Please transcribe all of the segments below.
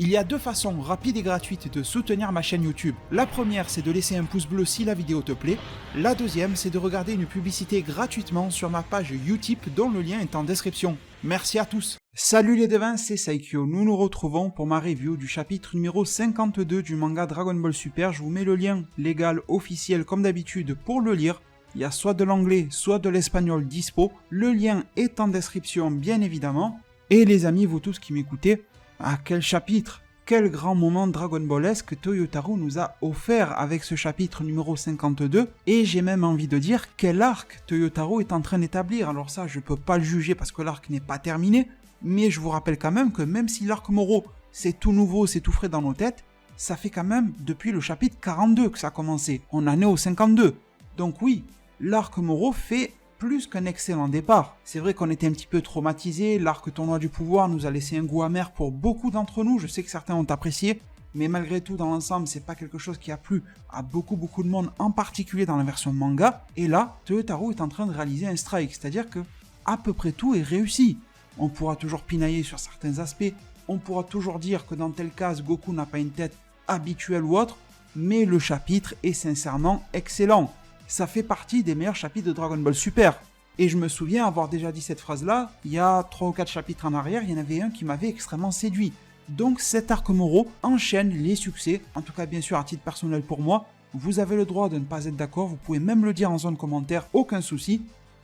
Il y a deux façons rapides et gratuites de soutenir ma chaîne YouTube. La première, c'est de laisser un pouce bleu si la vidéo te plaît. La deuxième, c'est de regarder une publicité gratuitement sur ma page Utip dont le lien est en description. Merci à tous. Salut les devins, c'est Saikyo. Nous nous retrouvons pour ma review du chapitre numéro 52 du manga Dragon Ball Super. Je vous mets le lien légal officiel comme d'habitude pour le lire. Il y a soit de l'anglais, soit de l'espagnol dispo. Le lien est en description bien évidemment. Et les amis, vous tous qui m'écoutez, quel chapitre, quel grand moment Dragon Ballesque Toyotarou nous a offert avec ce chapitre numéro 52. Et j'ai même envie de dire quel arc Toyotarou est en train d'établir. Alors ça, je peux pas le juger parce que l'arc n'est pas terminé. Mais je vous rappelle quand même que même si l'arc Moro, c'est tout nouveau, c'est tout frais dans nos têtes, ça fait quand même depuis le chapitre 42 que ça a commencé. On en est au 52. Donc oui, l'arc Moro fait plus qu'un excellent départ. C'est vrai qu'on était un petit peu traumatisés, l'arc tournoi du pouvoir nous a laissé un goût amer pour beaucoup d'entre nous, je sais que certains ont apprécié, mais malgré tout dans l'ensemble c'est pas quelque chose qui a plu à beaucoup de monde, en particulier dans la version manga, et là, Toyotarou est en train de réaliser un strike, c'est-à-dire que à peu près tout est réussi. On pourra toujours pinailler sur certains aspects, on pourra toujours dire que dans tel cas Goku n'a pas une tête habituelle ou autre, mais le chapitre est sincèrement excellent. Ça fait partie des meilleurs chapitres de Dragon Ball Super. Et je me souviens avoir déjà dit cette phrase-là, il y a 3 ou 4 chapitres en arrière, il y en avait un qui m'avait extrêmement séduit. Donc cet arc Moro enchaîne les succès, en tout cas bien sûr à titre personnel pour moi. Vous avez le droit de ne pas être d'accord, vous pouvez même le dire en zone commentaire, aucun souci.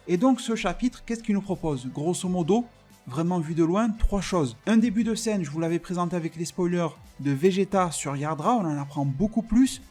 Et donc ce chapitre, qu'est-ce qu'il nous propose? Grosso modo, vraiment vu de loin, 3 choses. Un début de scène, je vous l'avais présenté avec les spoilers, de Vegeta sur Yardra, on en apprend beaucoup plus.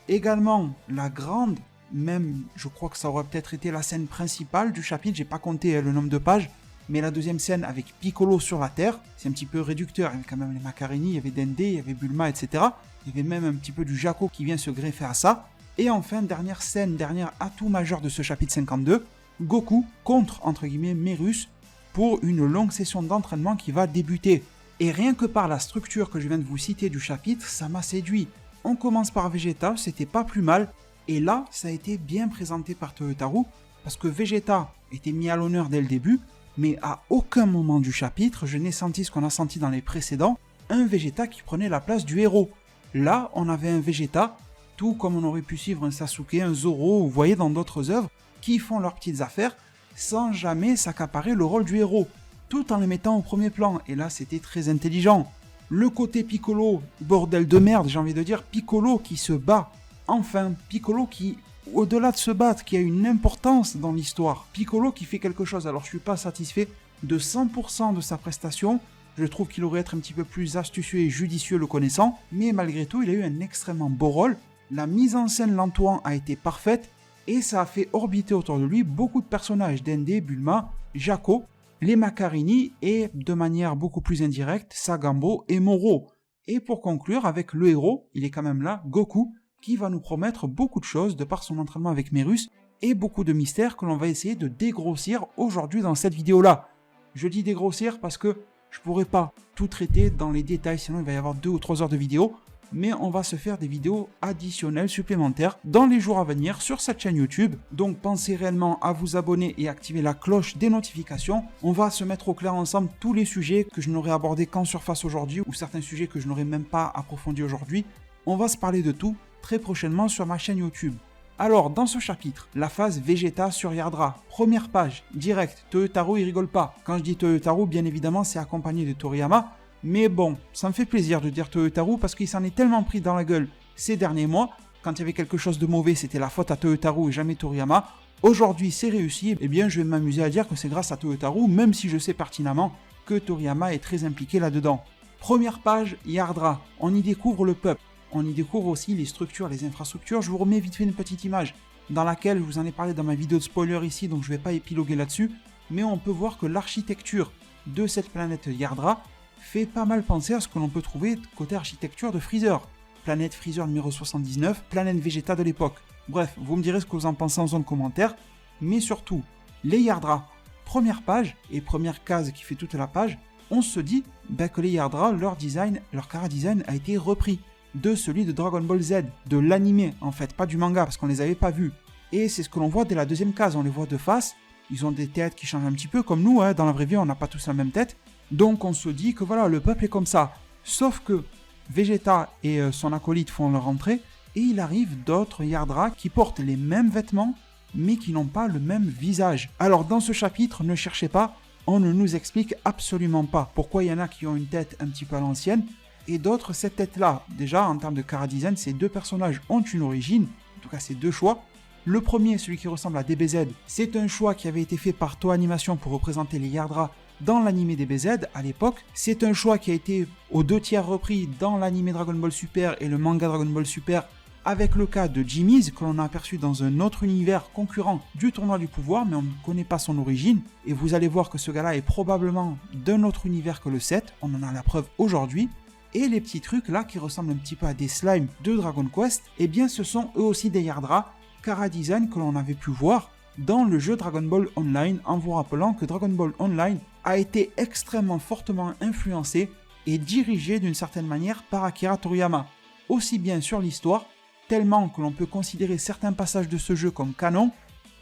Également, la grande, même je crois que ça aurait peut-être été la scène principale du chapitre, j'ai pas compté le nombre de pages, mais la deuxième scène avec Piccolo sur la Terre, c'est un petit peu réducteur, il y avait quand même les Macarini, il y avait Dende, il y avait Bulma, etc. Il y avait même un petit peu du Jaco qui vient se greffer à ça. Et enfin, dernière scène, dernier atout majeur de ce chapitre 52, Goku contre, entre guillemets, Merus, pour une longue session d'entraînement qui va débuter. Et rien que par la structure que je viens de vous citer du chapitre, ça m'a séduit. On commence par Vegeta, c'était pas plus mal, et là, ça a été bien présenté par Toyotarou, parce que Vegeta était mis à l'honneur dès le début, mais à aucun moment du chapitre, je n'ai senti ce qu'on a senti dans les précédents, un Vegeta qui prenait la place du héros. Là, on avait un Vegeta, tout comme on aurait pu suivre un Sasuke, un Zoro, ou vous voyez dans d'autres œuvres, qui font leurs petites affaires, sans jamais s'accaparer le rôle du héros, tout en les mettant au premier plan, et là c'était très intelligent. Le côté Piccolo, bordel de merde, j'ai envie de dire, Piccolo qui se bat. Enfin, Piccolo qui, au-delà de se battre, qui a une importance dans l'histoire. Piccolo qui fait quelque chose, alors je suis pas satisfait de 100% de sa prestation, je trouve qu'il aurait été un petit peu plus astucieux et judicieux le connaissant, mais malgré tout il a eu un extrêmement beau rôle, la mise en scène l'entourant a été parfaite, et ça a fait orbiter autour de lui beaucoup de personnages, Dende, Bulma, Jaco, les Macarini, et de manière beaucoup plus indirecte, Sagambo et Moro. Et pour conclure avec le héros, il est quand même là, Goku, qui va nous promettre beaucoup de choses de par son entraînement avec Merus et beaucoup de mystères que l'on va essayer de dégrossir aujourd'hui dans cette vidéo-là. Je dis dégrossir parce que je pourrais pas tout traiter dans les détails, sinon il va y avoir 2 ou 3 heures de vidéo, mais on va se faire des vidéos additionnelles supplémentaires dans les jours à venir sur cette chaîne YouTube. Donc pensez réellement à vous abonner et activer la cloche des notifications. On va se mettre au clair ensemble tous les sujets que je n'aurai abordés qu'en surface aujourd'hui, ou certains sujets que je n'aurai même pas approfondis aujourd'hui. On va se parler de tout très prochainement sur ma chaîne YouTube. Alors, dans ce chapitre, la phase Vegeta sur Yardra, première page, direct, Toyotarou il rigole pas. Quand je dis Toyotarou, bien évidemment, c'est accompagné de Toriyama, mais bon, ça me fait plaisir de dire Toyotarou parce qu'il s'en est tellement pris dans la gueule ces derniers mois. Quand il y avait quelque chose de mauvais, c'était la faute à Toyotarou et jamais Toriyama. Aujourd'hui, c'est réussi, et bien je vais m'amuser à dire que c'est grâce à Toyotarou, même si je sais pertinemment que Toriyama est très impliqué là-dedans. Première page, Yardra, on y découvre le peuple. On y découvre aussi les structures, les infrastructures. Je vous remets vite fait une petite image dans laquelle je vous en ai parlé dans ma vidéo de spoiler ici, donc je ne vais pas épiloguer là-dessus. Mais on peut voir que l'architecture de cette planète Yardra fait pas mal penser à ce que l'on peut trouver côté architecture de Freezer. Planète Freezer numéro 79, planète Vegeta de l'époque. Bref, vous me direz ce que vous en pensez en zone commentaire. Mais surtout, les Yardra, première page et première case qui fait toute la page, on se dit que les Yardra, leur design, leur chara-design a été repris de celui de Dragon Ball Z, de l'animé en fait, pas du manga parce qu'on les avait pas vus. Et c'est ce que l'on voit dès la deuxième case, on les voit de face, ils ont des têtes qui changent un petit peu comme nous, dans la vraie vie on n'a pas tous la même tête, donc on se dit que voilà, le peuple est comme ça. Sauf que Vegeta et son acolyte font leur entrée, et il arrive d'autres Yardra qui portent les mêmes vêtements, mais qui n'ont pas le même visage. Alors dans ce chapitre, ne cherchez pas, on ne nous explique absolument pas pourquoi il y en a qui ont une tête un petit peu à l'ancienne, et d'autres cette tête-là. Déjà, en termes de chara-design, ces deux personnages ont une origine, en tout cas ces deux choix. Le premier, celui qui ressemble à DBZ, c'est un choix qui avait été fait par Toei Animation pour représenter les Yardra dans l'anime DBZ à l'époque. C'est un choix qui a été aux 2/3 repris dans l'anime Dragon Ball Super et le manga Dragon Ball Super, avec le cas de Jimmy's, que l'on a aperçu dans un autre univers concurrent du tournoi du pouvoir, mais on ne connaît pas son origine. Et vous allez voir que ce gars-là est probablement d'un autre univers que le 7, on en a la preuve aujourd'hui. Et les petits trucs là qui ressemblent un petit peu à des slimes de Dragon Quest, eh bien ce sont eux aussi des Yardra, chara-design que l'on avait pu voir dans le jeu Dragon Ball Online, en vous rappelant que Dragon Ball Online a été extrêmement fortement influencé et dirigé d'une certaine manière par Akira Toriyama, aussi bien sur l'histoire, tellement que l'on peut considérer certains passages de ce jeu comme canon,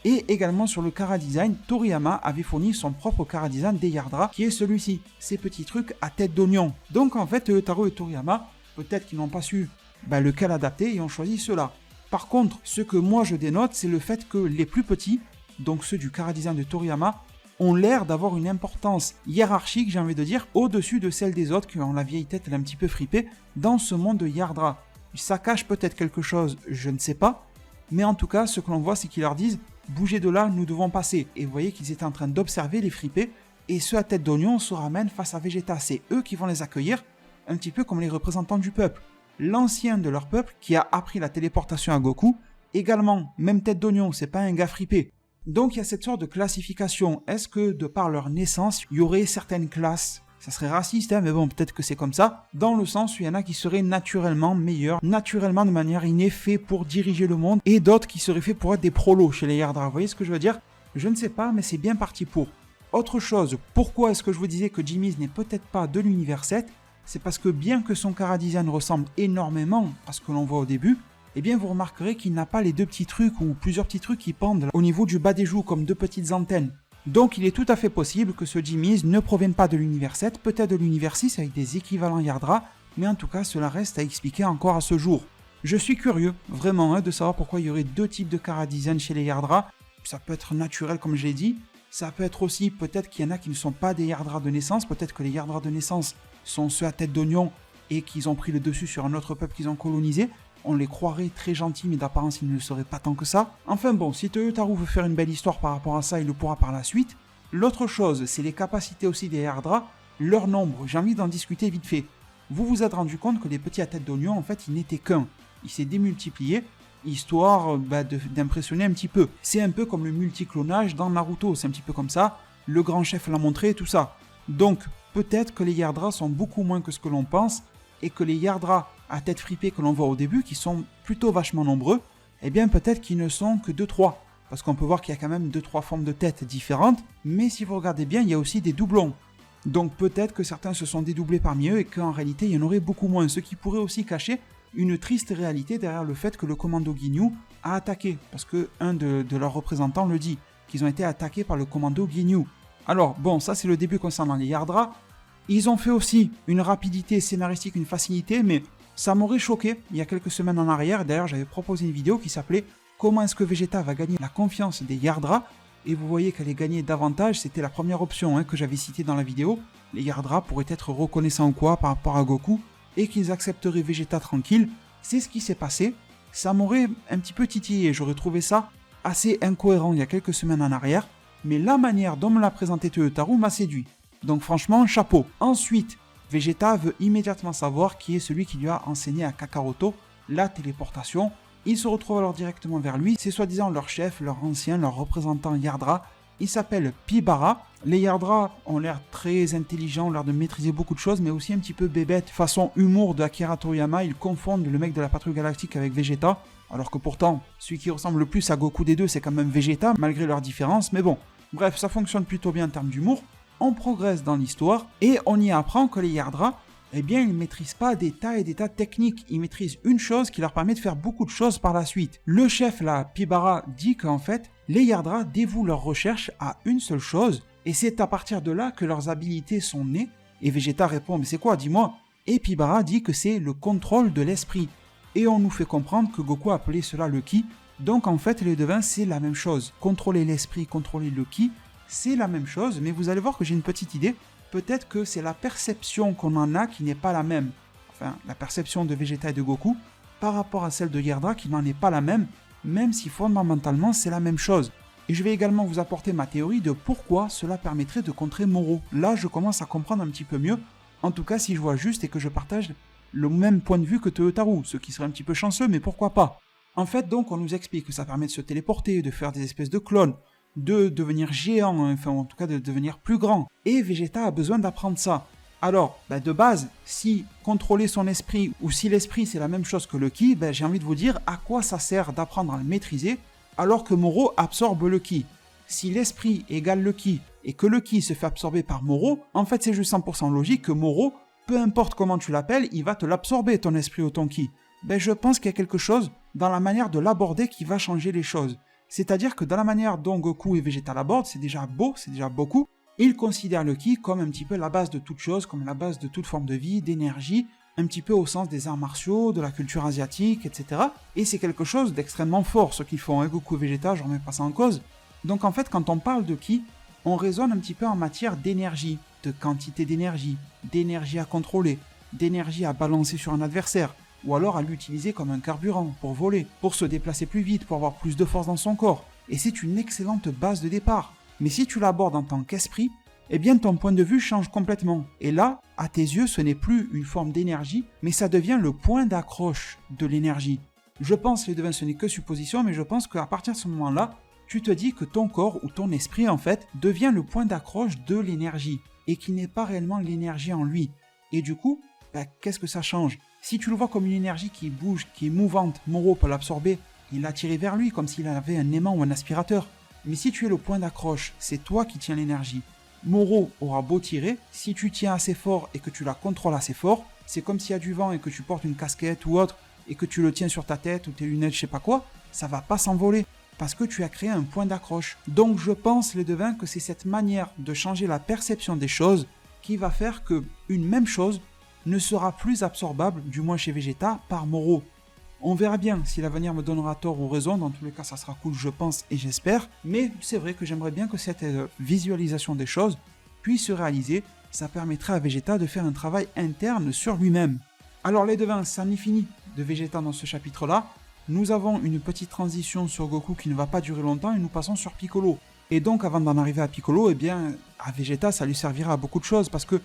et également sur le chara-design. Toriyama avait fourni son propre chara-design des Yardra, qui est celui-ci, ces petits trucs à tête d'oignon. Donc en fait, Taro et Toriyama, peut-être qu'ils n'ont pas su lequel adapter et ont choisi cela. Par contre, ce que moi je dénote, c'est le fait que les plus petits, donc ceux du chara-design de Toriyama, ont l'air d'avoir une importance hiérarchique, j'ai envie de dire, au-dessus de celle des autres qui ont la vieille tête un petit peu fripée dans ce monde de Yardra. Ça cache peut-être quelque chose, je ne sais pas, mais en tout cas, ce que l'on voit, c'est qu'ils leur disent « bougez de là, nous devons passer ». Et vous voyez qu'ils étaient en train d'observer les fripés, et ceux à tête d'oignon se ramènent face à Vegeta. C'est eux qui vont les accueillir, un petit peu comme les représentants du peuple. L'ancien de leur peuple, qui a appris la téléportation à Goku, également, même tête d'oignon, c'est pas un gars fripé. Donc il y a cette sorte de classification. Est-ce que, de par leur naissance, il y aurait certaines classes? Ça serait raciste, hein, mais bon, peut-être que c'est comme ça, dans le sens où il y en a qui seraient naturellement meilleurs, naturellement de manière innée faits pour diriger le monde, et d'autres qui seraient faits pour être des prolos chez les Yardra. Vous voyez ce que je veux dire? Je ne sais pas, mais c'est bien parti pour. Autre chose, pourquoi est-ce que je vous disais que Jimmy's n'est peut-être pas de l'univers 7? C'est parce que bien que son chara-design ressemble énormément à ce que l'on voit au début, eh bien vous remarquerez qu'il n'a pas les deux petits trucs ou plusieurs petits trucs qui pendent au niveau du bas des joues comme deux petites antennes. Donc il est tout à fait possible que ce Jimmy's ne provienne pas de l'univers 7, peut-être de l'univers 6 avec des équivalents Yardra, mais en tout cas cela reste à expliquer encore à ce jour. Je suis curieux, vraiment, de savoir pourquoi il y aurait deux types de chara-design chez les Yardra. Ça peut être naturel comme je l'ai dit, ça peut être aussi peut-être qu'il y en a qui ne sont pas des Yardra de naissance, peut-être que les Yardra de naissance sont ceux à tête d'oignon et qu'ils ont pris le dessus sur un autre peuple qu'ils ont colonisé. On les croirait très gentils, mais d'apparence ils ne le seraient pas tant que ça. Enfin bon, si Toyotaru veut faire une belle histoire par rapport à ça, il le pourra par la suite. L'autre chose, c'est les capacités aussi des Yardra, leur nombre. J'ai envie d'en discuter vite fait. Vous vous êtes rendu compte que les petits à tête d'oignon, en fait, il n'était qu'un. Il s'est démultiplié, histoire d'impressionner un petit peu. C'est un peu comme le multiclonage dans Naruto, c'est un petit peu comme ça. Le grand chef l'a montré, tout ça. Donc, peut-être que les Yardra sont beaucoup moins que ce que l'on pense, et que les Yardra à tête fripée que l'on voit au début, qui sont plutôt vachement nombreux, eh bien peut-être qu'ils ne sont que 2-3. Parce qu'on peut voir qu'il y a quand même 2-3 formes de tête différentes, mais si vous regardez bien, il y a aussi des doublons. Donc peut-être que certains se sont dédoublés parmi eux et qu'en réalité il y en aurait beaucoup moins, ce qui pourrait aussi cacher une triste réalité derrière le fait que le commando Ginyu a attaqué, parce que un de leurs représentants le dit, qu'ils ont été attaqués par le commando Ginyu. Alors bon, ça c'est le début concernant les Yardra. Ils ont fait aussi une rapidité scénaristique, une facilité, mais ça m'aurait choqué il y a quelques semaines en arrière. D'ailleurs, j'avais proposé une vidéo qui s'appelait « Comment est-ce que Vegeta va gagner la confiance des Yardra ?» Et vous voyez qu'elle est gagnée davantage, c'était la première option que j'avais citée dans la vidéo. Les Yardra pourraient être reconnaissants ou quoi par rapport à Goku, et qu'ils accepteraient Vegeta tranquille. C'est ce qui s'est passé. Ça m'aurait un petit peu titillé, j'aurais trouvé ça assez incohérent il y a quelques semaines en arrière, mais la manière dont me l'a présenté Toyotaru m'a séduit. Donc franchement, chapeau. Ensuite, Vegeta veut immédiatement savoir qui est celui qui lui a enseigné à Kakaroto la téléportation. Il se retrouve alors directement vers lui, c'est soi-disant leur chef, leur ancien, leur représentant Yardra. Il s'appelle Pibara. Les Yardra ont l'air très intelligents, ont l'air de maîtriser beaucoup de choses, mais aussi un petit peu bébêtes. Façon humour de Akira Toriyama, ils confondent le mec de la patrouille galactique avec Vegeta, alors que pourtant, celui qui ressemble le plus à Goku des deux, c'est quand même Vegeta, malgré leurs différences, mais bon. Bref, ça fonctionne plutôt bien en termes d'humour. On progresse dans l'histoire et on y apprend que les Yardra, eh bien, ils ne maîtrisent pas des tas et des tas de techniques. Ils maîtrisent une chose qui leur permet de faire beaucoup de choses par la suite. Le chef, là, Pibara, dit qu'en fait, les Yardra dévouent leurs recherches à une seule chose, et c'est à partir de là que leurs habilités sont nées. Et Vegeta répond, mais c'est quoi, dis-moi? Et Pibara dit que c'est le contrôle de l'esprit. Et on nous fait comprendre que Goku appelait cela le ki. Donc en fait les devins c'est la même chose. Contrôler l'esprit, contrôler le ki, c'est la même chose. Mais vous allez voir que j'ai une petite idée. Peut-être que c'est la perception qu'on en a qui n'est pas la même. Enfin, la perception de Vegeta et de Goku par rapport à celle de Yerdra qui n'en est pas la même si fondamentalement c'est la même chose. Et je vais également vous apporter ma théorie de pourquoi cela permettrait de contrer Moro. Là, je commence à comprendre un petit peu mieux. En tout cas, si je vois juste et que je partage le même point de vue que Toyotaru, ce qui serait un petit peu chanceux, mais pourquoi pas. En fait, donc, on nous explique que ça permet de se téléporter, de faire des espèces de clones, de devenir géant, enfin en tout cas de devenir plus grand. Et Vegeta a besoin d'apprendre ça. Alors, de base, si contrôler son esprit, ou si l'esprit c'est la même chose que le ki, j'ai envie de vous dire à quoi ça sert d'apprendre à le maîtriser, alors que Moro absorbe le ki. Si l'esprit égale le ki, et que le ki se fait absorber par Moro, en fait c'est juste 100% logique que Moro, peu importe comment tu l'appelles, il va te l'absorber ton esprit ou ton ki. Je pense qu'il y a quelque chose dans la manière de l'aborder qui va changer les choses. C'est-à-dire que dans la manière dont Goku et Vegeta l'abordent, c'est déjà beau, c'est déjà beaucoup. Ils considèrent le ki comme un petit peu la base de toute chose, comme la base de toute forme de vie, d'énergie, un petit peu au sens des arts martiaux, de la culture asiatique, etc. Et c'est quelque chose d'extrêmement fort, ce qu'ils font, Goku et Vegeta, je remets pas ça en cause. Donc en fait, quand on parle de ki, on raisonne un petit peu en matière d'énergie, de quantité d'énergie à contrôler, d'énergie à balancer sur un adversaire, ou alors à l'utiliser comme un carburant, pour voler, pour se déplacer plus vite, pour avoir plus de force dans son corps. Et c'est une excellente base de départ. Mais si tu l'abordes en tant qu'esprit, eh bien ton point de vue change complètement. Et là, à tes yeux, ce n'est plus une forme d'énergie, mais ça devient le point d'accroche de l'énergie. Je pense, les devins, ce n'est que supposition, mais je pense qu'à partir de ce moment-là, tu te dis que ton corps ou ton esprit, en fait, devient le point d'accroche de l'énergie, et qui n'est pas réellement l'énergie en lui. Et du coup, qu'est-ce que ça change? Si tu le vois comme une énergie qui bouge, qui est mouvante, Moro peut l'absorber et l'attirer vers lui, comme s'il avait un aimant ou un aspirateur. Mais si tu es le point d'accroche, c'est toi qui tiens l'énergie. Moro aura beau tirer, si tu tiens assez fort et que tu la contrôles assez fort, c'est comme s'il y a du vent et que tu portes une casquette ou autre, et que tu le tiens sur ta tête ou tes lunettes, je sais pas quoi, ça va pas s'envoler, parce que tu as créé un point d'accroche. Donc je pense, les devins, que c'est cette manière de changer la perception des choses qui va faire que une même chose ne sera plus absorbable, du moins chez Vegeta, par Moro. On verra bien si l'avenir me donnera tort ou raison, dans tous les cas ça sera cool je pense et j'espère, mais c'est vrai que j'aimerais bien que cette visualisation des choses puisse se réaliser, ça permettrait à Vegeta de faire un travail interne sur lui-même. Alors les devins, ça n'est fini de Vegeta dans ce chapitre-là, nous avons une petite transition sur Goku qui ne va pas durer longtemps et nous passons sur Piccolo. Et donc avant d'en arriver à Piccolo, eh bien à Vegeta ça lui servira à beaucoup de choses parce que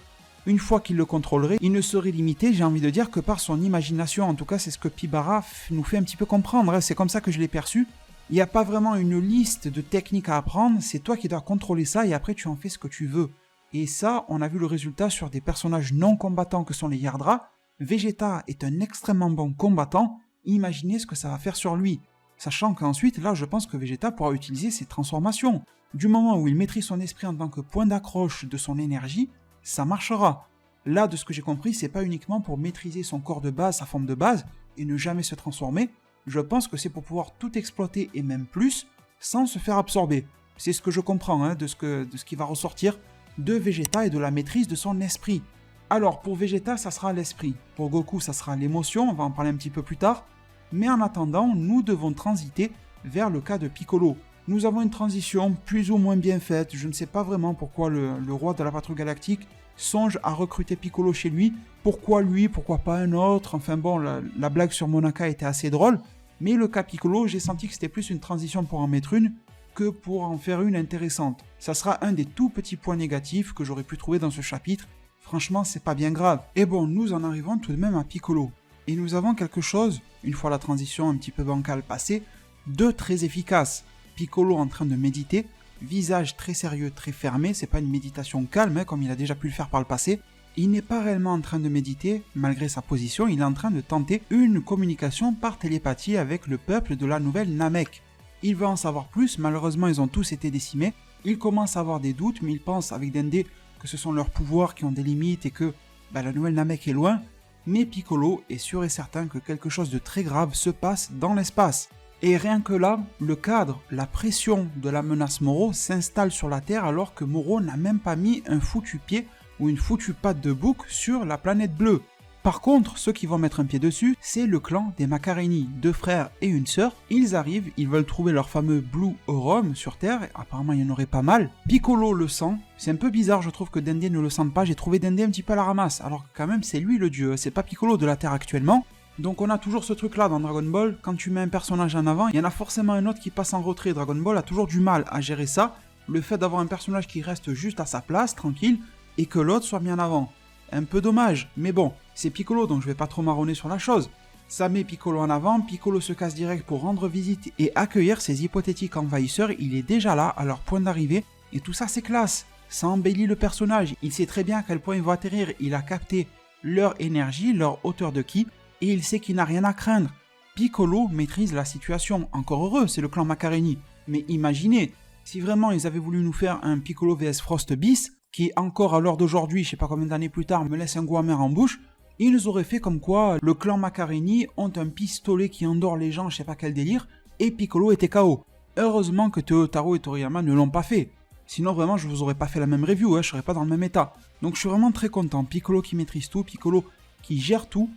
une fois qu'il le contrôlerait, il ne serait limité, j'ai envie de dire, que par son imagination. En tout cas, c'est ce que Pibara nous fait un petit peu comprendre. C'est comme ça que je l'ai perçu. Il n'y a pas vraiment une liste de techniques à apprendre. C'est toi qui dois contrôler ça et après tu en fais ce que tu veux. Et ça, on a vu le résultat sur des personnages non combattants que sont les Yardra. Vegeta est un extrêmement bon combattant. Imaginez ce que ça va faire sur lui. Sachant qu'ensuite, là, je pense que Vegeta pourra utiliser ses transformations. Du moment où il maîtrise son esprit en tant que point d'accroche de son énergie, ça marchera. Là, de ce que j'ai compris, c'est pas uniquement pour maîtriser son corps de base, sa forme de base, et ne jamais se transformer. Je pense que c'est pour pouvoir tout exploiter et même plus, sans se faire absorber. C'est ce que je comprends de ce qui va ressortir de Vegeta et de la maîtrise de son esprit. Alors, pour Vegeta, ça sera l'esprit. Pour Goku, ça sera l'émotion, on va en parler un petit peu plus tard. Mais en attendant, nous devons transiter vers le cas de Piccolo. Nous avons une transition plus ou moins bien faite, je ne sais pas vraiment pourquoi le roi de la patrouille galactique songe à recruter Piccolo chez lui, pourquoi lui, pourquoi pas un autre, enfin bon, la blague sur Monaka était assez drôle, mais le cas Piccolo, j'ai senti que c'était plus une transition pour en mettre une, que pour en faire une intéressante. Ça sera un des tout petits points négatifs que j'aurais pu trouver dans ce chapitre, franchement c'est pas bien grave. Et bon, nous en arrivons tout de même à Piccolo, et nous avons quelque chose, une fois la transition un petit peu bancale passée, de très efficace. Piccolo en train de méditer, visage très sérieux, très fermé, c'est pas une méditation calme comme il a déjà pu le faire par le passé. Il n'est pas réellement en train de méditer, malgré sa position, il est en train de tenter une communication par télépathie avec le peuple de la nouvelle Namek. Il veut en savoir plus, malheureusement ils ont tous été décimés, il commence à avoir des doutes, mais il pense avec Dende que ce sont leurs pouvoirs qui ont des limites et que la nouvelle Namek est loin, mais Piccolo est sûr et certain que quelque chose de très grave se passe dans l'espace. Et rien que là, le cadre, la pression de la menace Moro s'installe sur la Terre alors que Moro n'a même pas mis un foutu pied ou une foutue patte de bouc sur la planète bleue. Par contre, ceux qui vont mettre un pied dessus, c'est le clan des Maccarénis, 2 frères et une sœur. Ils arrivent, ils veulent trouver leur fameux Blue Aurum sur Terre, et apparemment il y en aurait pas mal. Piccolo le sent, c'est un peu bizarre, je trouve que Dende ne le sente pas, j'ai trouvé Dende un petit peu à la ramasse, alors que quand même c'est lui le dieu, c'est pas Piccolo de la Terre actuellement. Donc on a toujours ce truc là dans Dragon Ball, quand tu mets un personnage en avant, il y en a forcément un autre qui passe en retrait. Dragon Ball a toujours du mal à gérer ça, le fait d'avoir un personnage qui reste juste à sa place, tranquille, et que l'autre soit mis en avant. Un peu dommage, mais bon, c'est Piccolo donc je vais pas trop marronner sur la chose. Ça met Piccolo en avant, Piccolo se casse direct pour rendre visite et accueillir ses hypothétiques envahisseurs, il est déjà là à leur point d'arrivée, et tout ça c'est classe, ça embellit le personnage, il sait très bien à quel point ils vont atterrir, il a capté leur énergie, leur hauteur de ki, et il sait qu'il n'a rien à craindre. Piccolo maîtrise la situation, encore heureux, c'est le clan Maccaréni, mais imaginez, si vraiment ils avaient voulu nous faire un Piccolo vs Frost bis, qui encore à l'heure d'aujourd'hui, je sais pas combien d'années plus tard, me laisse un goût amer en bouche, ils nous auraient fait comme quoi le clan Maccaréni ont un pistolet qui endort les gens, je sais pas quel délire, et Piccolo était KO. Heureusement que Toyotaro et Toriyama ne l'ont pas fait. Sinon vraiment je vous aurais pas fait la même review, je serais pas dans le même état. Donc je suis vraiment très content, Piccolo qui maîtrise tout, Piccolo qui gère tout,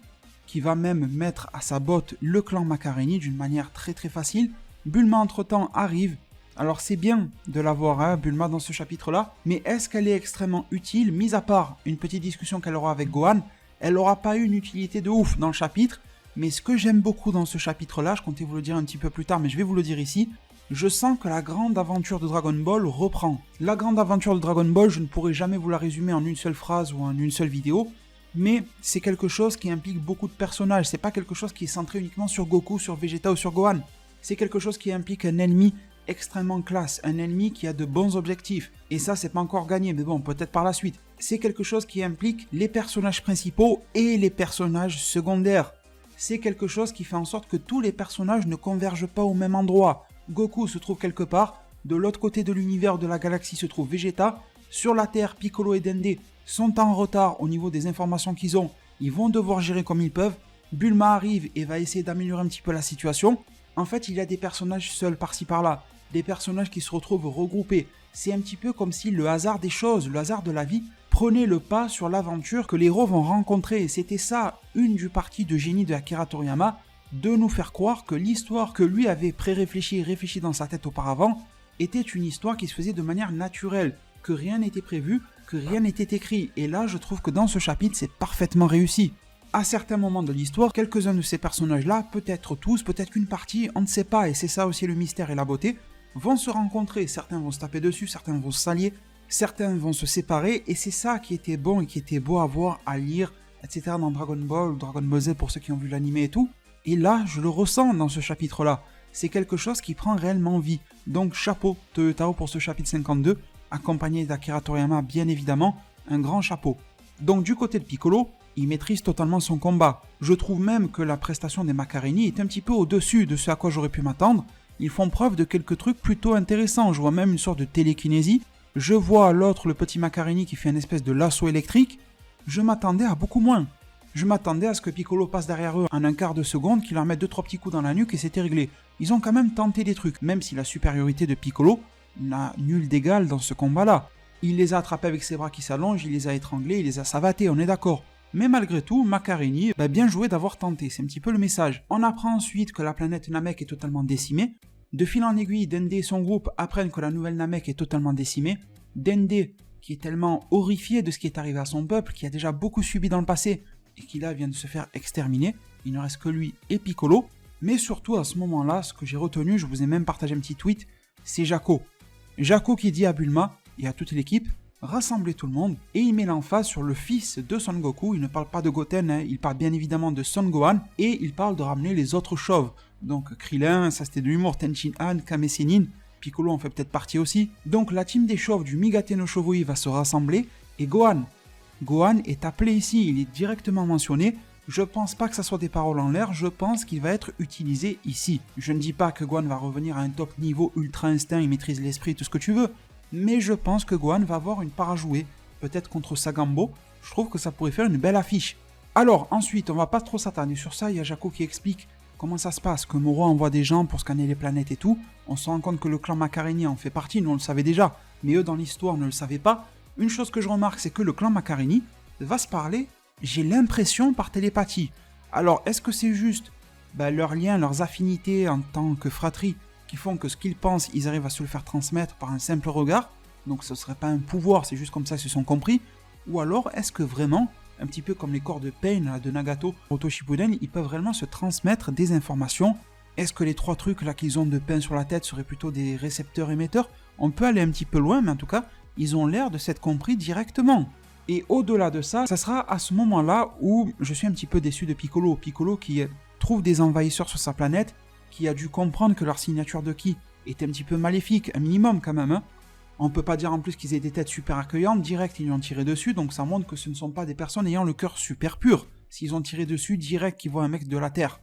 qui va même mettre à sa botte le clan Maccaréni d'une manière très très facile. Bulma entre temps arrive. Alors c'est bien de l'avoir, Bulma, dans ce chapitre-là, mais est-ce qu'elle est extrêmement utile, mis à part une petite discussion qu'elle aura avec Gohan, elle n'aura pas eu une utilité de ouf dans le chapitre, mais ce que j'aime beaucoup dans ce chapitre-là, je comptais vous le dire un petit peu plus tard, mais je vais vous le dire ici, je sens que la grande aventure de Dragon Ball reprend. La grande aventure de Dragon Ball, je ne pourrai jamais vous la résumer en une seule phrase ou en une seule vidéo, mais c'est quelque chose qui implique beaucoup de personnages, c'est pas quelque chose qui est centré uniquement sur Goku, sur Vegeta ou sur Gohan, c'est quelque chose qui implique un ennemi extrêmement classe, un ennemi qui a de bons objectifs, et ça c'est pas encore gagné, mais bon, peut-être par la suite. C'est quelque chose qui implique les personnages principaux et les personnages secondaires. C'est quelque chose qui fait en sorte que tous les personnages ne convergent pas au même endroit. Goku se trouve quelque part, de l'autre côté de l'univers de la galaxie se trouve Vegeta, sur la Terre, Piccolo et Dende sont en retard au niveau des informations qu'ils ont, ils vont devoir gérer comme ils peuvent, Bulma arrive et va essayer d'améliorer un petit peu la situation. En fait, il y a des personnages seuls par-ci par-là, des personnages qui se retrouvent regroupés. C'est un petit peu comme si le hasard des choses, le hasard de la vie, prenait le pas sur l'aventure que les héros vont rencontrer. Et c'était ça, une du parti de génie de Akira Toriyama, de nous faire croire que l'histoire que lui avait pré-réfléchie et réfléchie dans sa tête auparavant était une histoire qui se faisait de manière naturelle, que rien n'était prévu, que rien n'était écrit. Et là, je trouve que dans ce chapitre, c'est parfaitement réussi. À certains moments de l'histoire, quelques-uns de ces personnages-là, peut-être tous, peut-être qu'une partie, on ne sait pas, et c'est ça aussi le mystère et la beauté, vont se rencontrer, certains vont se taper dessus, certains vont s'allier, certains vont se séparer, et c'est ça qui était bon et qui était beau à voir, à lire, etc. dans Dragon Ball, ou Dragon Ball Z pour ceux qui ont vu l'anime et tout. Et là, je le ressens dans ce chapitre-là. C'est quelque chose qui prend réellement vie. Donc chapeau Toyotaro pour ce chapitre 52, accompagné d'Akira Toriyama bien évidemment, un grand chapeau. Donc du côté de Piccolo, il maîtrise totalement son combat. Je trouve même que la prestation des Maccarénis est un petit peu au-dessus de ce à quoi j'aurais pu m'attendre. Ils font preuve de quelques trucs plutôt intéressants. Je vois même une sorte de télékinésie. Je vois l'autre, le petit Maccaréni, qui fait une espèce de lasso électrique. Je m'attendais à beaucoup moins. Je m'attendais à ce que Piccolo passe derrière eux en un quart de seconde, qu'il leur mette 2-3 petits coups dans la nuque et c'était réglé. Ils ont quand même tenté des trucs, même si la supériorité de Piccolo n'a nul d'égal dans ce combat-là. Il les a attrapés avec ses bras qui s'allongent, il les a étranglés, il les a savatés, on est d'accord. Mais malgré tout, Maccaréni, bien joué d'avoir tenté, c'est un petit peu le message. On apprend ensuite que la planète Namek est totalement décimée. De fil en aiguille, Dende et son groupe apprennent que la nouvelle Namek est totalement décimée. Dende, qui est tellement horrifié de ce qui est arrivé à son peuple, qui a déjà beaucoup subi dans le passé, et qui là vient de se faire exterminer, il ne reste que lui et Piccolo. Mais surtout à ce moment-là, ce que j'ai retenu, je vous ai même partagé un petit tweet, c'est Jaco. Jaco qui dit à Bulma et à toute l'équipe, rassemblez tout le monde, et il met l'emphase sur le fils de Son Goku. Il ne parle pas de Goten, il parle bien évidemment de Son Gohan, et il parle de ramener les autres chauves. Donc Krillin, ça c'était de l'humour, Tenchin Han, Kame Sennin, Piccolo en fait peut-être partie aussi. Donc la team des chauves du Migate no Shovui va se rassembler, et Gohan est appelé ici, il est directement mentionné. Je pense pas que ça soit des paroles en l'air, je pense qu'il va être utilisé ici. Je ne dis pas que Gohan va revenir à un top niveau ultra instinct, il maîtrise l'esprit, tout ce que tu veux, mais je pense que Gohan va avoir une part à jouer, peut-être contre Sagambo, je trouve que ça pourrait faire une belle affiche. Alors ensuite, on va pas trop s'attarder sur ça, il y a Jaco qui explique comment ça se passe, que Moro envoie des gens pour scanner les planètes et tout, on se rend compte que le clan Maccaréni en fait partie, nous on le savait déjà, mais eux dans l'histoire ne le savaient pas. Une chose que je remarque, c'est que le clan Maccaréni va se parler j'ai l'impression par télépathie. Alors, est-ce que c'est juste leurs liens, leurs affinités en tant que fratrie qui font que ce qu'ils pensent, ils arrivent à se le faire transmettre par un simple regard? Donc ce serait pas un pouvoir, c'est juste comme ça qu'ils se sont compris. Ou alors, est-ce que vraiment, un petit peu comme les corps de Pain là, de Nagato, Naruto Shippuden, ils peuvent réellement se transmettre des informations? Est-ce que les 3 trucs là qu'ils ont de Pain sur la tête seraient plutôt des récepteurs émetteurs? On peut aller un petit peu loin, mais en tout cas, ils ont l'air de s'être compris directement. Et au-delà de ça, ça sera à ce moment-là où je suis un petit peu déçu de Piccolo. Piccolo qui trouve des envahisseurs sur sa planète, qui a dû comprendre que leur signature de ki était un petit peu maléfique, un minimum quand même. Hein. On peut pas dire en plus qu'ils aient des têtes super accueillantes, direct ils lui ont tiré dessus, donc ça montre que ce ne sont pas des personnes ayant le cœur super pur. S'ils ont tiré dessus, direct qu'ils voient un mec de la Terre.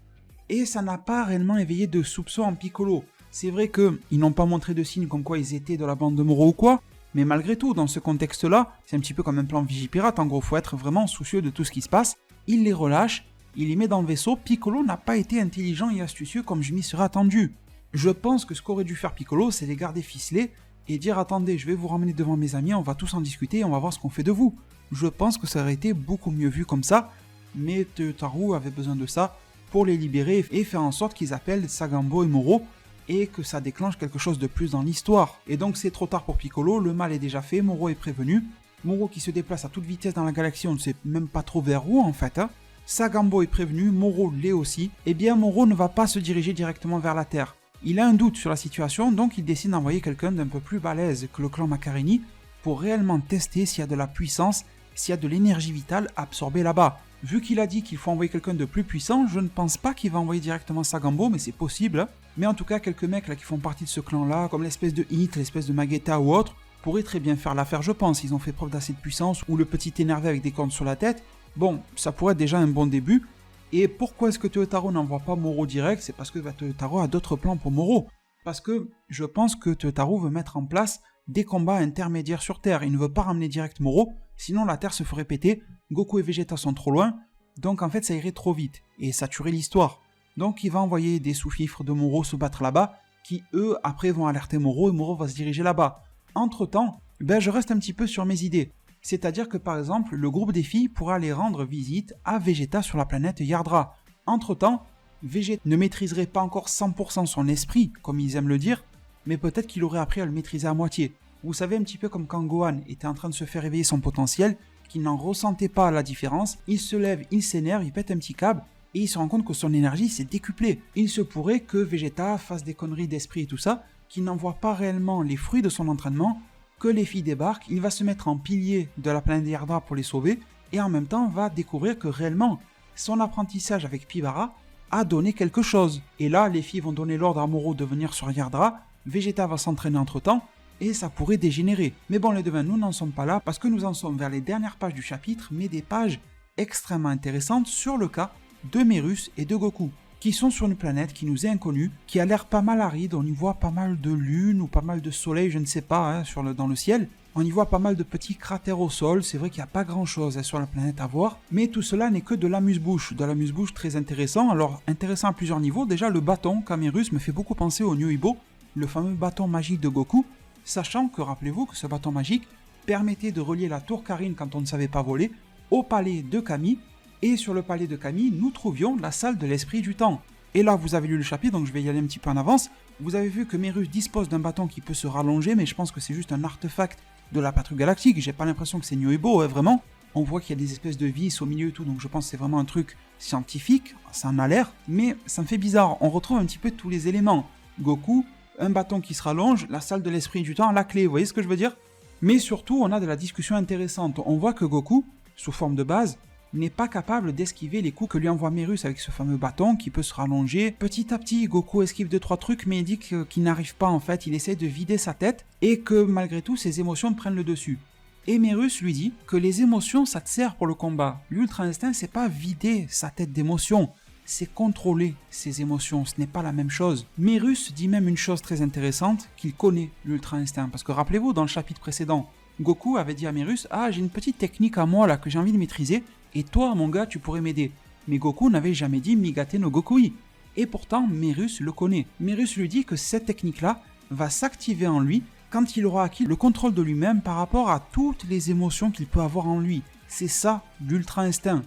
Et ça n'a pas réellement éveillé de soupçons en Piccolo. C'est vrai qu'ils n'ont pas montré de signes comme quoi ils étaient de la bande de Moro ou quoi, mais malgré tout, dans ce contexte-là, c'est un petit peu comme un plan Vigipirate, en gros, faut être vraiment soucieux de tout ce qui se passe. Il les relâche, il les met dans le vaisseau. Piccolo n'a pas été intelligent et astucieux comme je m'y serais attendu. Je pense que ce qu'aurait dû faire Piccolo, c'est les garder ficelés et dire attendez, je vais vous ramener devant mes amis, on va tous en discuter et on va voir ce qu'on fait de vous. Je pense que ça aurait été beaucoup mieux vu comme ça, mais Teutotaru avait besoin de ça pour les libérer et faire en sorte qu'ils appellent Sagambo et Moro, et que ça déclenche quelque chose de plus dans l'histoire. Et donc c'est trop tard pour Piccolo, le mal est déjà fait, Moro est prévenu. Moro qui se déplace à toute vitesse dans la galaxie, on ne sait même pas trop vers où en fait. Hein. Sagambo est prévenu, Moro l'est aussi. Eh bien Moro ne va pas se diriger directement vers la Terre. Il a un doute sur la situation, donc il décide d'envoyer quelqu'un d'un peu plus balèze que le clan Maccarini pour réellement tester s'il y a de la puissance, s'il y a de l'énergie vitale absorbée là-bas. Vu qu'il a dit qu'il faut envoyer quelqu'un de plus puissant, je ne pense pas qu'il va envoyer directement Sagambo, mais c'est possible. Mais en tout cas, quelques mecs là qui font partie de ce clan-là, comme l'espèce de Hit, l'espèce de Magetta ou autre, pourraient très bien faire l'affaire, je pense. Ils ont fait preuve d'assez de puissance, ou le petit énervé avec des cornes sur la tête. Bon, ça pourrait être déjà un bon début. Et pourquoi est-ce que Teutotaru n'envoie pas Moro direct? C'est parce que Teutotaru a d'autres plans pour Moro. Parce que je pense que Teutotaru veut mettre en place des combats intermédiaires sur Terre. Il ne veut pas ramener direct Moro, sinon la Terre se ferait péter. Goku et Vegeta sont trop loin, donc en fait ça irait trop vite, et ça tuerait l'histoire. Donc il va envoyer des sous-fifres de Moro se battre là-bas, qui eux après vont alerter Moro, et Moro va se diriger là-bas. Entre temps, je reste un petit peu sur mes idées. C'est-à-dire que par exemple, le groupe des filles pourra aller rendre visite à Vegeta sur la planète Yardra. Entre temps, Vegeta ne maîtriserait pas encore 100% son esprit, comme ils aiment le dire, mais peut-être qu'il aurait appris à le maîtriser à moitié. Vous savez, un petit peu comme quand Gohan était en train de se faire réveiller son potentiel, qu'il n'en ressentait pas la différence, il se lève, il s'énerve, il pète un petit câble, et il se rend compte que son énergie s'est décuplée. Il se pourrait que Vegeta fasse des conneries d'esprit et tout ça, qu'il n'en voit pas réellement les fruits de son entraînement, que les filles débarquent, il va se mettre en pilier de la planète Yardra pour les sauver, et en même temps va découvrir que réellement, son apprentissage avec Pibara a donné quelque chose. Et là, les filles vont donner l'ordre à Moro de venir sur Yardra, Vegeta va s'entraîner entre temps, et ça pourrait dégénérer. Mais bon les devins, nous n'en sommes pas là, parce que nous en sommes vers les dernières pages du chapitre, mais des pages extrêmement intéressantes sur le cas de Merus et de Goku, qui sont sur une planète qui nous est inconnue, qui a l'air pas mal aride, on y voit pas mal de lunes ou pas mal de soleil, je ne sais pas, hein, dans le ciel. On y voit pas mal de petits cratères au sol, c'est vrai qu'il n'y a pas grand chose sur la planète à voir, mais tout cela n'est que de l'amuse-bouche très intéressant. Alors intéressant à plusieurs niveaux, déjà le bâton Kamerus me fait beaucoup penser au Nyoibo, le fameux bâton magique de Goku, sachant que, rappelez-vous, que ce bâton magique permettait de relier la tour Karine quand on ne savait pas voler, au palais de Kami, et sur le palais de Kami, nous trouvions la salle de l'esprit du temps. Et là, vous avez lu le chapitre, donc je vais y aller un petit peu en avance, vous avez vu que Merus dispose d'un bâton qui peut se rallonger, mais je pense que c'est juste un artefact de la patrouille galactique, j'ai pas l'impression que c'est Nyoibo, vraiment. On voit qu'il y a des espèces de vis au milieu et tout, donc je pense que c'est vraiment un truc scientifique, ça en a l'air, mais ça me fait bizarre, on retrouve un petit peu tous les éléments. Goku, un bâton qui se rallonge, la salle de l'esprit du temps, la clé, vous voyez ce que je veux dire? Mais surtout, on a de la discussion intéressante. On voit que Goku, sous forme de base, n'est pas capable d'esquiver les coups que lui envoie Merus avec ce fameux bâton qui peut se rallonger. Petit à petit, Goku esquive 2-3 trucs, mais il dit qu'il n'arrive pas en fait, il essaie de vider sa tête, et que malgré tout, ses émotions prennent le dessus. Et Merus lui dit que les émotions, ça te sert pour le combat. L'Ultra Instinct, c'est pas vider sa tête d'émotions, c'est contrôler ses émotions, ce n'est pas la même chose. Merus dit même une chose très intéressante, qu'il connaît l'Ultra Instinct, parce que rappelez-vous, dans le chapitre précédent, Goku avait dit à Merus « Ah, j'ai une petite technique à moi là que j'ai envie de maîtriser, et toi, mon gars, tu pourrais m'aider. » Mais Goku n'avait jamais dit « Migate no Gokui ». Et pourtant, Merus le connaît. Merus lui dit que cette technique-là va s'activer en lui quand il aura acquis le contrôle de lui-même par rapport à toutes les émotions qu'il peut avoir en lui. C'est ça l'Ultra Instinct.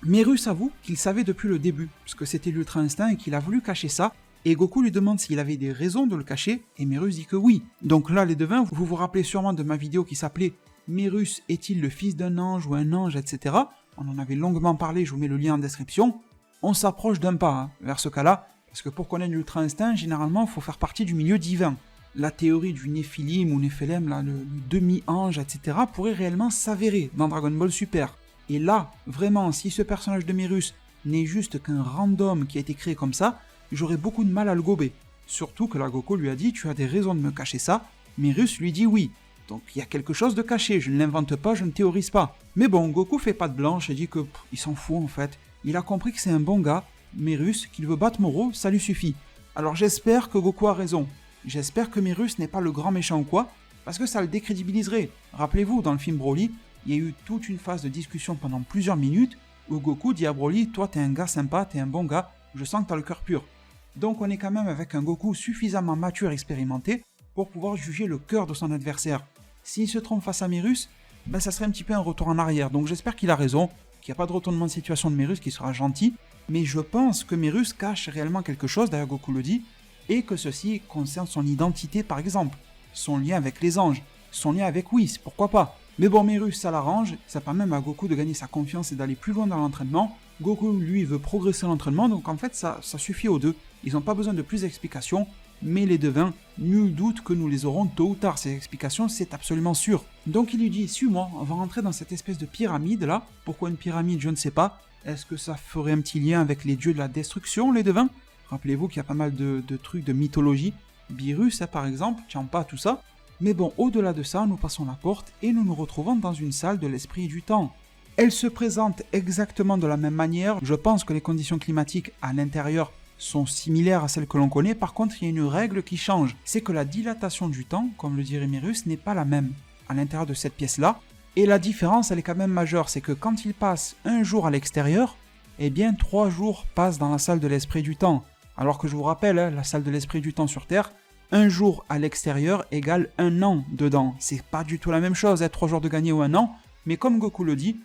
Merus avoue qu'il savait depuis le début ce que c'était l'Ultra Instinct et qu'il a voulu cacher ça, et Goku lui demande s'il avait des raisons de le cacher, et Merus dit que oui. Donc là les devins, vous vous rappelez sûrement de ma vidéo qui s'appelait « Merus est-il le fils d'un ange ou un ange, etc. » On en avait longuement parlé, je vous mets le lien en description. On s'approche d'un pas vers ce cas-là, parce que pour connaître l'Ultra Instinct, généralement il faut faire partie du milieu divin. La théorie du Néphilim ou Néphelem, là, le demi-ange, etc. pourrait réellement s'avérer dans Dragon Ball Super. Et là, vraiment, si ce personnage de Merus n'est juste qu'un random qui a été créé comme ça, j'aurais beaucoup de mal à le gober. Surtout que la Goku lui a dit « tu as des raisons de me cacher ça », Merus lui dit oui. Donc il y a quelque chose de caché, je ne l'invente pas, je ne théorise pas. Mais bon, Goku fait patte blanche et dit que il s'en fout en fait. Il a compris que c'est un bon gars, Merus, qu'il veut battre Moro, ça lui suffit. Alors j'espère que Goku a raison. J'espère que Merus n'est pas le grand méchant ou quoi, parce que ça le décrédibiliserait. Rappelez-vous, dans le film Broly, il y a eu toute une phase de discussion pendant plusieurs minutes où Goku dit à Broly « toi t'es un gars sympa, t'es un bon gars, je sens que t'as le cœur pur ». Donc on est quand même avec un Goku suffisamment mature et expérimenté pour pouvoir juger le cœur de son adversaire. S'il se trompe face à Merus, ça serait un petit peu un retour en arrière. Donc j'espère qu'il a raison, qu'il n'y a pas de retournement de situation de Merus, qui sera gentil. Mais je pense que Merus cache réellement quelque chose, d'ailleurs Goku le dit, et que ceci concerne son identité par exemple, son lien avec les anges, son lien avec Whis, pourquoi pas. Mais bon, Merus, ça l'arrange, ça permet même à Goku de gagner sa confiance et d'aller plus loin dans l'entraînement. Goku, lui, veut progresser l'entraînement, donc en fait, ça suffit aux deux. Ils n'ont pas besoin de plus d'explications, mais les devins, nul doute que nous les aurons tôt ou tard. Ces explications, c'est absolument sûr. Donc il lui dit, suis-moi, on va rentrer dans cette espèce de pyramide là. Pourquoi une pyramide, je ne sais pas. Est-ce que ça ferait un petit lien avec les dieux de la destruction, les devins? Rappelez-vous qu'il y a pas mal de trucs de mythologie. Beerus, par exemple, Champa, tout ça. Mais bon, au-delà de ça, nous passons la porte et nous nous retrouvons dans une salle de l'esprit du temps. Elle se présente exactement de la même manière. Je pense que les conditions climatiques à l'intérieur sont similaires à celles que l'on connaît. Par contre, il y a une règle qui change. C'est que la dilatation du temps, comme le dirait Merus, n'est pas la même à l'intérieur de cette pièce-là. Et la différence, elle est quand même majeure. C'est que quand il passe un jour à l'extérieur, eh bien 3 jours passent dans la salle de l'esprit du temps. Alors que je vous rappelle, la salle de l'esprit du temps sur Terre, un jour à l'extérieur égale 1 an dedans. C'est pas du tout la même chose, 3 jours de gagné ou 1 an. Mais comme Goku le dit,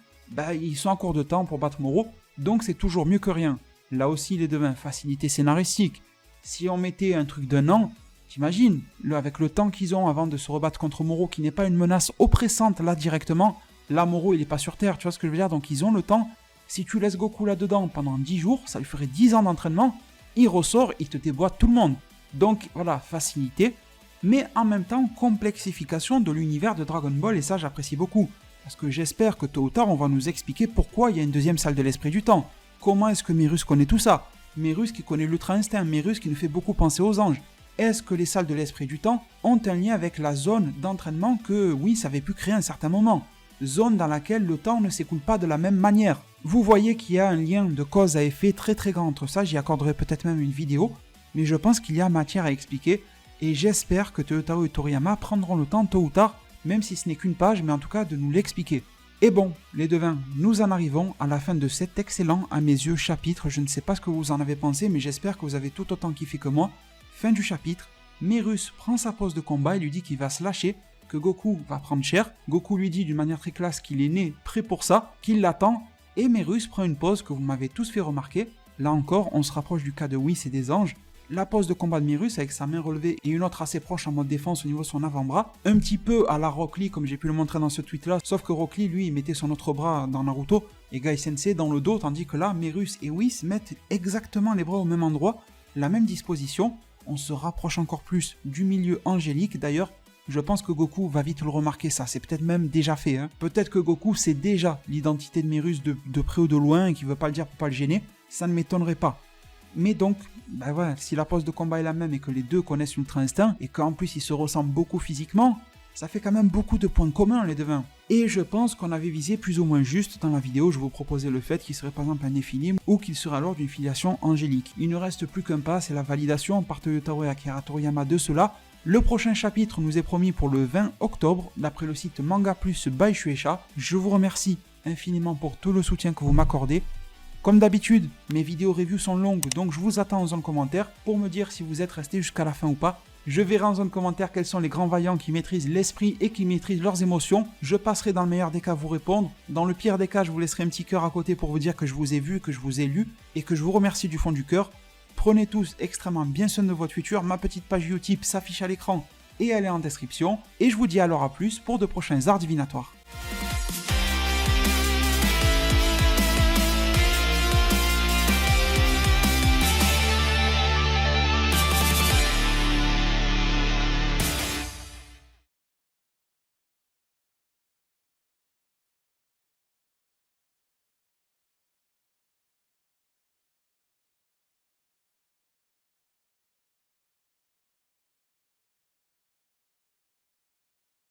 ils sont en cours de temps pour battre Moro, donc c'est toujours mieux que rien. Là aussi, les devins, facilité scénaristique. Si on mettait un truc d'1 an, t'imagines, avec le temps qu'ils ont avant de se rebattre contre Moro, qui n'est pas une menace oppressante là directement, là Moro il est pas sur Terre, tu vois ce que je veux dire, donc ils ont le temps. Si tu laisses Goku là-dedans pendant 10 jours, ça lui ferait 10 ans d'entraînement, il ressort, il te déboîte tout le monde. Donc voilà, facilité, mais en même temps complexification de l'univers de Dragon Ball, et ça j'apprécie beaucoup. Parce que j'espère que tôt ou tard on va nous expliquer pourquoi il y a une deuxième salle de l'esprit du temps. Comment est-ce que Merus connaît tout ça? Merus qui connaît l'Ultra Instinct, Merus qui nous fait beaucoup penser aux anges. Est-ce que les salles de l'esprit du temps ont un lien avec la zone d'entraînement que Whis avait pu créer à un certain moment? Zone dans laquelle le temps ne s'écoule pas de la même manière. Vous voyez qu'il y a un lien de cause à effet très très grand entre ça, j'y accorderai peut-être même une vidéo, mais je pense qu'il y a matière à expliquer, et j'espère que Toyotaro et Toriyama prendront le temps tôt ou tard, même si ce n'est qu'une page, mais en tout cas de nous l'expliquer. Et bon, les devins, nous en arrivons à la fin de cet excellent, à mes yeux, chapitre. Je ne sais pas ce que vous en avez pensé, mais j'espère que vous avez tout autant kiffé que moi. Fin du chapitre, Merus prend sa pose de combat et lui dit qu'il va se lâcher, que Goku va prendre cher. Goku lui dit d'une manière très classe qu'il est né prêt pour ça, qu'il l'attend, et Merus prend une pose que vous m'avez tous fait remarquer. Là encore, on se rapproche du cas de Whis et des anges. La pose de combat de Merus avec sa main relevée et une autre assez proche en mode défense au niveau de son avant-bras. Un petit peu à la Rock Lee comme j'ai pu le montrer dans ce tweet là, sauf que Rock Lee lui il mettait son autre bras dans Naruto et Gai Sensei dans le dos, tandis que là Merus et Whis mettent exactement les bras au même endroit, la même disposition. On se rapproche encore plus du milieu angélique. D'ailleurs, je pense que Goku va vite le remarquer ça, c'est peut-être même déjà fait. Peut-être que Goku sait déjà l'identité de Merus de près ou de loin et qu'il veut pas le dire pour pas le gêner, ça ne m'étonnerait pas. Mais donc, voilà, si la pose de combat est la même et que les deux connaissent l'Ultra Instinct, et qu'en plus ils se ressemblent beaucoup physiquement, ça fait quand même beaucoup de points communs les devins. Et je pense qu'on avait visé plus ou moins juste dans la vidéo, je vous proposais le fait qu'il serait par exemple un Néphilim ou qu'il serait alors d'une filiation angélique. Il ne reste plus qu'un pas, c'est la validation par Toyotaro et Akira Toriyama de cela. Le prochain chapitre nous est promis pour le 20 octobre, d'après le site Manga Plus by Shueisha. Je vous remercie infiniment pour tout le soutien que vous m'accordez. Comme d'habitude, mes vidéos reviews sont longues, donc je vous attends en zone commentaire pour me dire si vous êtes resté jusqu'à la fin ou pas. Je verrai en zone commentaire quels sont les grands vaillants qui maîtrisent l'esprit et qui maîtrisent leurs émotions. Je passerai dans le meilleur des cas vous répondre. Dans le pire des cas, je vous laisserai un petit cœur à côté pour vous dire que je vous ai vu, que je vous ai lu et que je vous remercie du fond du cœur. Prenez tous extrêmement bien soin de votre futur. Ma petite page Utip s'affiche à l'écran et elle est en description. Et je vous dis alors à plus pour de prochains arts divinatoires.